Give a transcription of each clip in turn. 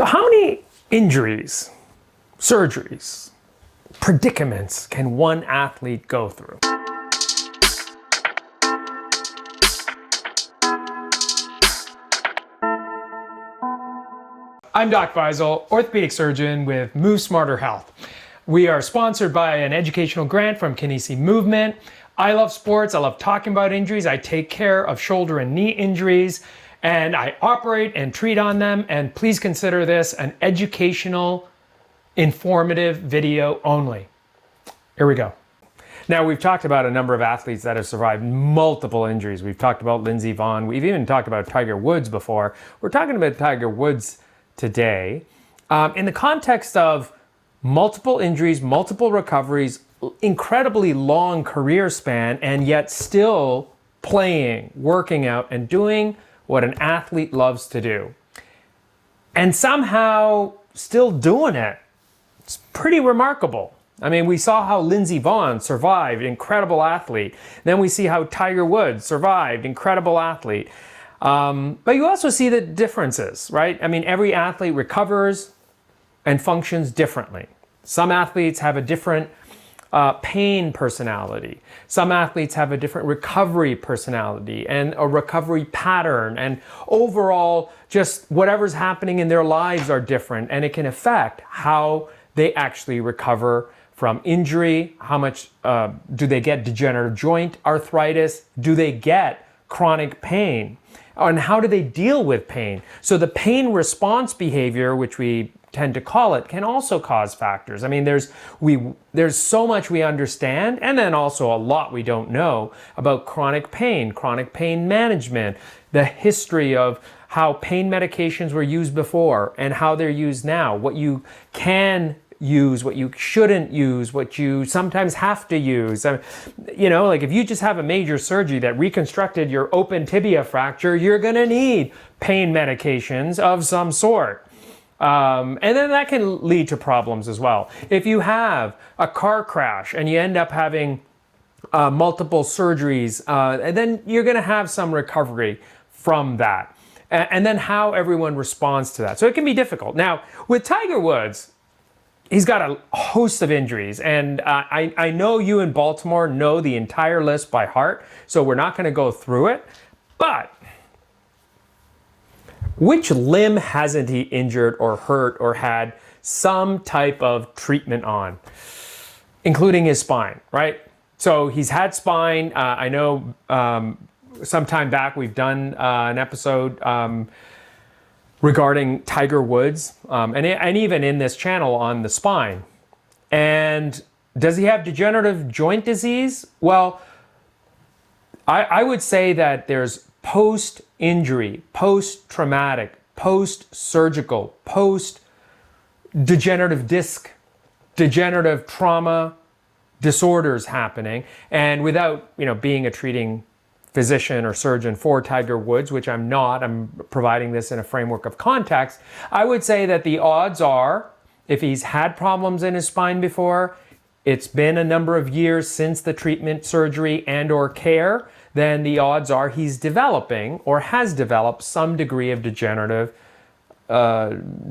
So how many injuries, surgeries, predicaments can one athlete go through? I'm Doc Feisel, orthopedic surgeon with Move Smarter Health. We are sponsored by an educational grant from Kinesi Movement. I love sports. I love talking about injuries. I take care of shoulder and knee injuries, and I operate and treat on them. And please consider this an educational, informative video only. Here we go. Now, we've talked about a number of athletes that have survived multiple injuries. We've talked about Lindsey Vonn. We've even talked about Tiger Woods before. We're talking about Tiger Woods today in the context of multiple injuries, multiple recoveries, incredibly long career span, and yet still playing, working out, and doing what an athlete loves to do. And somehow still doing it. It's pretty remarkable. I mean, we saw how Lindsey Vonn survived, incredible athlete. Then we see how Tiger Woods survived, incredible athlete. But you also see the differences, right? I mean, every athlete recovers and functions differently. Some athletes have a different pain personality. Some athletes have a different recovery personality and a recovery pattern, and overall, just whatever's happening in their lives are different, and it can affect how they actually recover from injury. How much do they get degenerative joint arthritis? Do they get chronic pain? And how do they deal with pain? So the pain response behavior, which we tend to call it, can also cause factors. I mean, there's so much we understand, and then also a lot we don't know about chronic pain management, the history of how pain medications were used before and how they're used now, what you can use, what you shouldn't use, what you sometimes have to use. You know, like if you just have a major surgery that reconstructed your open tibia fracture, you're gonna need pain medications of some sort. And then that can lead to problems as well. If you have a car crash and you end up having multiple surgeries, and then you're gonna have some recovery from that. And then how everyone responds to that. So it can be difficult. Now, with Tiger Woods, he's got a host of injuries, and I know you in Baltimore know the entire list by heart, so we're not going to go through it. But which limb hasn't he injured or hurt or had some type of treatment on, including his spine, right? So he's had spine. I know some time back we've done an episode regarding Tiger Woods, and even in this channel on the spine. And does he have degenerative joint disease? Well, I would say that there's post-injury, post-traumatic, post-surgical, post-degenerative disc, degenerative trauma disorders happening. And without, being a treating physician or surgeon for Tiger Woods, which I'm not, I'm providing this in a framework of context, I would say that the odds are, if he's had problems in his spine before, it's been a number of years since the treatment, surgery, and or care, then the odds are he's developing or has developed some degree of degenerative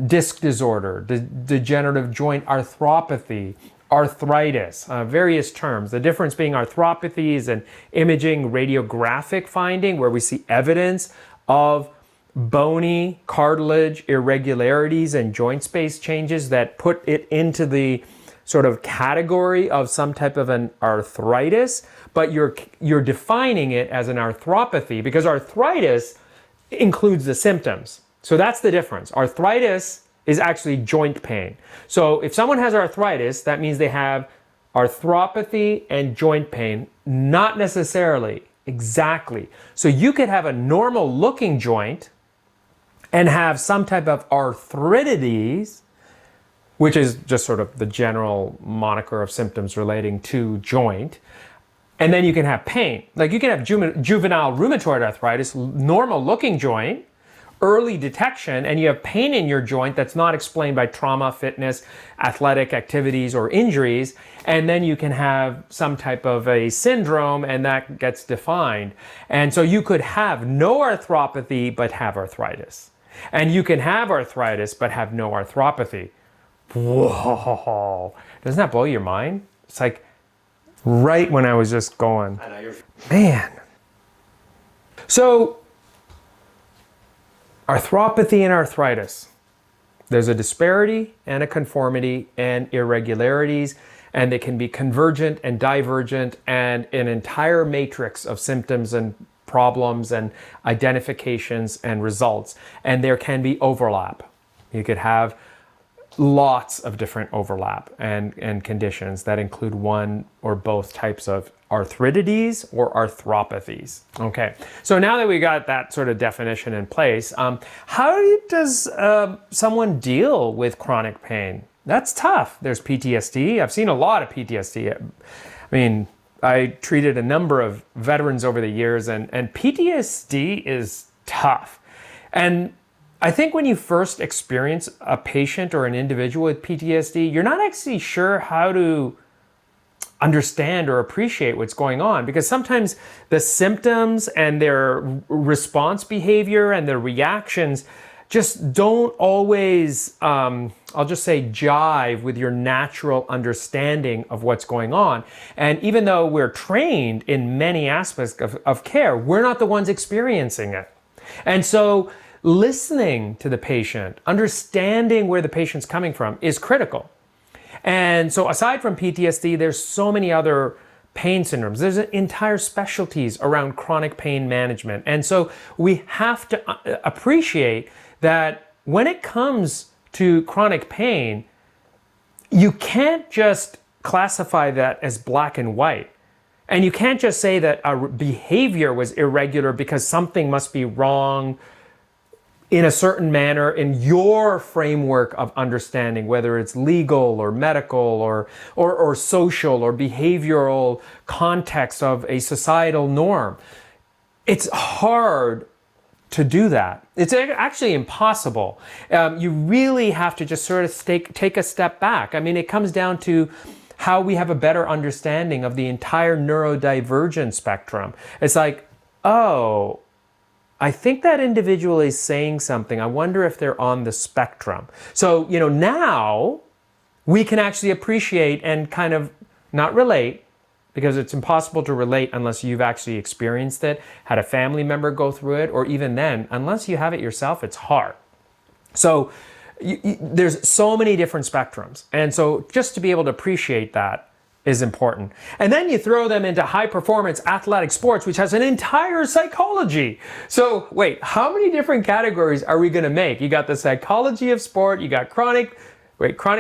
disc disorder, degenerative joint arthropathy, arthritis, various terms. The difference being arthropathy is an imaging radiographic finding where we see evidence of bony cartilage irregularities and joint space changes that put it into the sort of category of some type of an arthritis, but you're defining it as an arthropathy because arthritis includes the symptoms. So that's the difference. Arthritis is actually joint pain. So if someone has arthritis, that means they have arthropathy and joint pain, not necessarily exactly. So you could have a normal looking joint and have some type of arthritides, which is just sort of the general moniker of symptoms relating to joint. And then you can have pain. Like you can have juvenile rheumatoid arthritis, normal looking joint, early detection, and you have pain in your joint that's not explained by trauma, fitness, athletic activities, or injuries, and then you can have some type of a syndrome, and that gets defined. And so you could have no arthropathy, but have arthritis. And you can have arthritis but have no arthropathy. Whoa, doesn't that blow your mind? It's like right when I was just going, man. So arthropathy and arthritis. There's a disparity and a conformity and irregularities, and they can be convergent and divergent and an entire matrix of symptoms and problems and identifications and results. And there can be overlap. You could have lots of different overlap and conditions that include one or both types of arthritides or arthropathies. Okay, so now that we got that sort of definition in place, how does someone deal with chronic pain? That's tough. There's PTSD. I've seen a lot of PTSD. I mean, I treated a number of veterans over the years, and PTSD is tough. And I think when you first experience a patient or an individual with PTSD, you're not actually sure how to understand or appreciate what's going on, because sometimes the symptoms and their response behavior and their reactions just don't always, I'll just say, jive with your natural understanding of what's going on. And even though we're trained in many aspects of care, we're not the ones experiencing it. And so listening to the patient, understanding where the patient's coming from is critical. And so aside from PTSD, there's so many other pain syndromes. There's entire specialties around chronic pain management. And so we have to appreciate that when it comes to chronic pain, you can't just classify that as black and white. And you can't just say that a behavior was irregular because something must be wrong in a certain manner in your framework of understanding, whether it's legal or medical or social or behavioral context of a societal norm. It's hard to do that. It's actually impossible. You really have to just sort of take a step back. I mean, it comes down to how we have a better understanding of the entire neurodivergent spectrum. It's like, oh, I think that individual is saying something. I wonder if they're on the spectrum. So, now we can actually appreciate and kind of not relate, because it's impossible to relate unless you've actually experienced it, had a family member go through it, or even then, unless you have it yourself, it's hard. So there's so many different spectrums. And so just to be able to appreciate that is important. And then you throw them into high performance athletic sports, which has an entire psychology. So wait, how many different categories are we going to make? You got the psychology of sport, you got chronic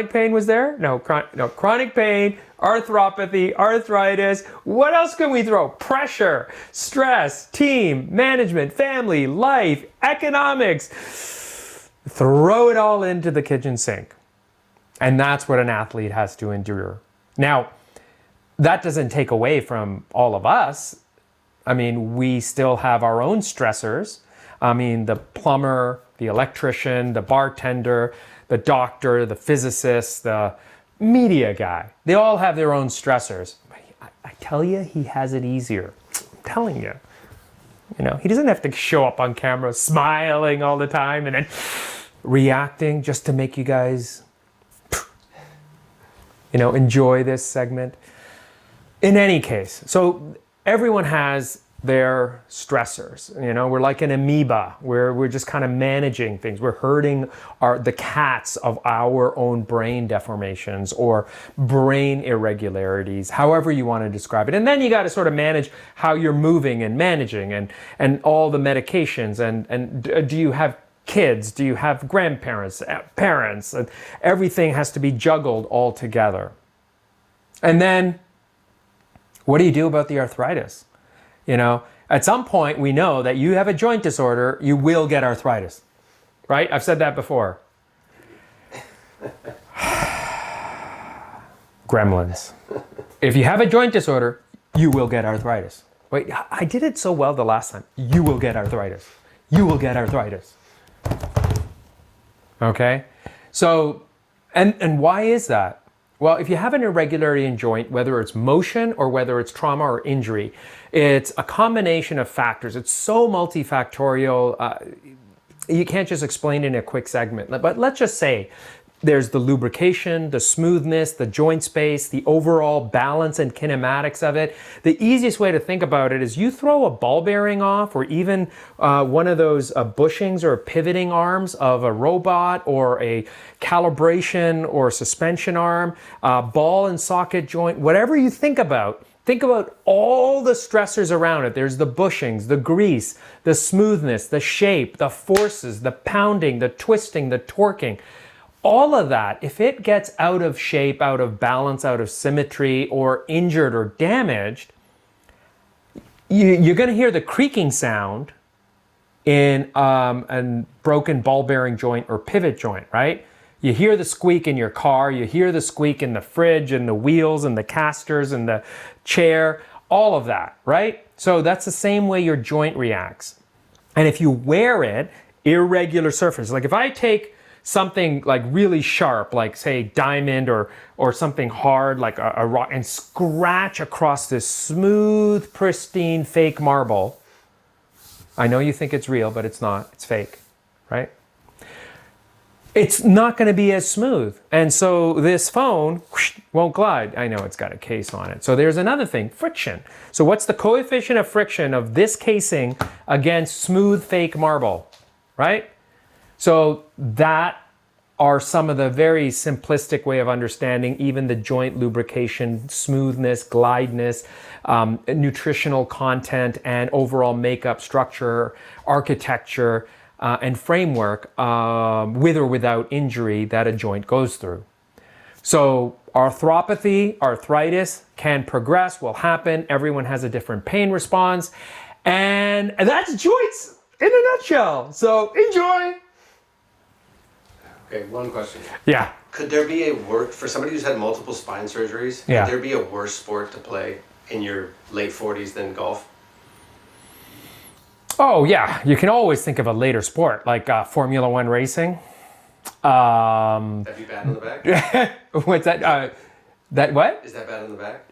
pain was there? No, chronic pain, arthropathy, arthritis. What else can we throw? Pressure, stress, team, management, family, life, economics. Throw it all into the kitchen sink. And that's what an athlete has to endure. Now, that doesn't take away from all of us. I mean, we still have our own stressors. I mean, the plumber, the electrician, the bartender, the doctor, the physicist, the media guy. They all have their own stressors. I tell you, he has it easier. I'm telling you. He doesn't have to show up on camera smiling all the time and then reacting just to make you guys, enjoy this segment. In any case, so everyone has their stressors. We're like an amoeba. We're just kind of managing things. We're herding the cats of our own brain deformations or brain irregularities, however you want to describe it. And then you got to sort of manage how you're moving and managing and all the medications. And do you have kids? Do you have grandparents, parents? And everything has to be juggled all together. And then what do you do about the arthritis? At some point we know that you have a joint disorder, you will get arthritis, right? I've said that before. Gremlins. If you have a joint disorder, you will get arthritis. Wait, I did it so well the last time. You will get arthritis. You will get arthritis. Okay? So, and why is that? Well, if you have an irregularity in joint, whether it's motion or whether it's trauma or injury, it's a combination of factors. It's so multifactorial. you can't just explain it in a quick segment. But let's just say there's the lubrication, the smoothness, the joint space, the overall balance and kinematics of it. The easiest way to think about it is you throw a ball bearing off, or even one of those bushings or pivoting arms of a robot, or a calibration or suspension arm, ball and socket joint, whatever you think about. Think about all the stressors around it. There's the bushings, the grease, the smoothness, the shape, the forces, the pounding, the twisting, the torquing. All of that, if it gets out of shape, out of balance, out of symmetry, or injured or damaged, you're going to hear the creaking sound in a broken ball bearing joint or pivot joint, right? You hear the squeak in your car, you hear the squeak in the fridge and the wheels and the casters and the chair, all of that, right? So that's the same way your joint reacts. And if you wear it, irregular surface, like if I take something like really sharp, like say diamond or something hard like a rock, and scratch across this smooth, pristine, fake marble. I know you think it's real, but it's not. It's fake, right? It's not going to be as smooth. And so this phone won't glide. I know it's got a case on it. So there's another thing, friction. So what's the coefficient of friction of this casing against smooth, fake marble, right? So that are some of the very simplistic way of understanding even the joint lubrication, smoothness, glideness, nutritional content, and overall makeup, structure, architecture, and framework with or without injury that a joint goes through. So arthropathy, arthritis can progress, will happen. Everyone has a different pain response. And that's joints in a nutshell. So enjoy. Okay, one question. Yeah. Could there be for somebody who's had multiple spine surgeries, Yeah. could there be a worse sport to play in your late 40s than golf? Oh, yeah. You can always think of a later sport, like Formula One racing. That'd be bad on the back? What's that? That what? Is that bad on the back?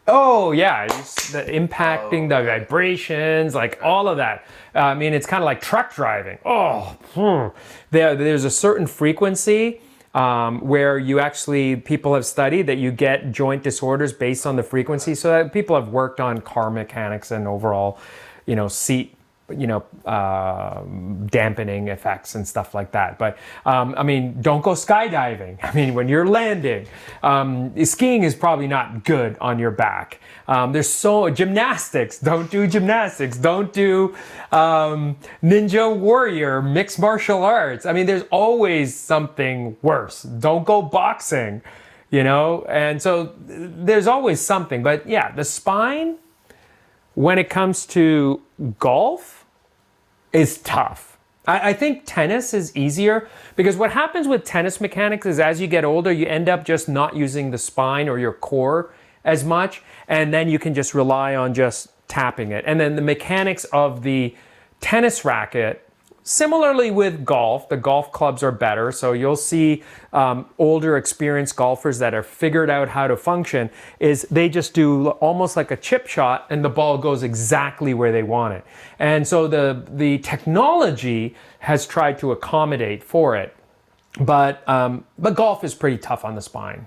Oh, yeah. It's the impacting, the vibrations, like all of that. I mean, it's kind of like truck driving. There's a certain frequency where people have studied that you get joint disorders based on the frequency. So that people have worked on car mechanics and overall, seat dampening effects and stuff like that. But I mean, don't go skydiving. I mean, when you're landing, skiing is probably not good on your back. Gymnastics, don't do gymnastics. Don't do ninja warrior, mixed martial arts. I mean, there's always something worse. Don't go boxing, and so there's always something. But yeah, the spine, when it comes to golf, is tough. I think tennis is easier because what happens with tennis mechanics is as you get older, you end up just not using the spine or your core as much, and then you can just rely on just tapping it. And then the mechanics of the tennis racket, similarly with golf, the golf clubs are better. So you'll see older experienced golfers that have figured out how to function is they just do almost like a chip shot and the ball goes exactly where they want it. And so the technology has tried to accommodate for it. But golf is pretty tough on the spine.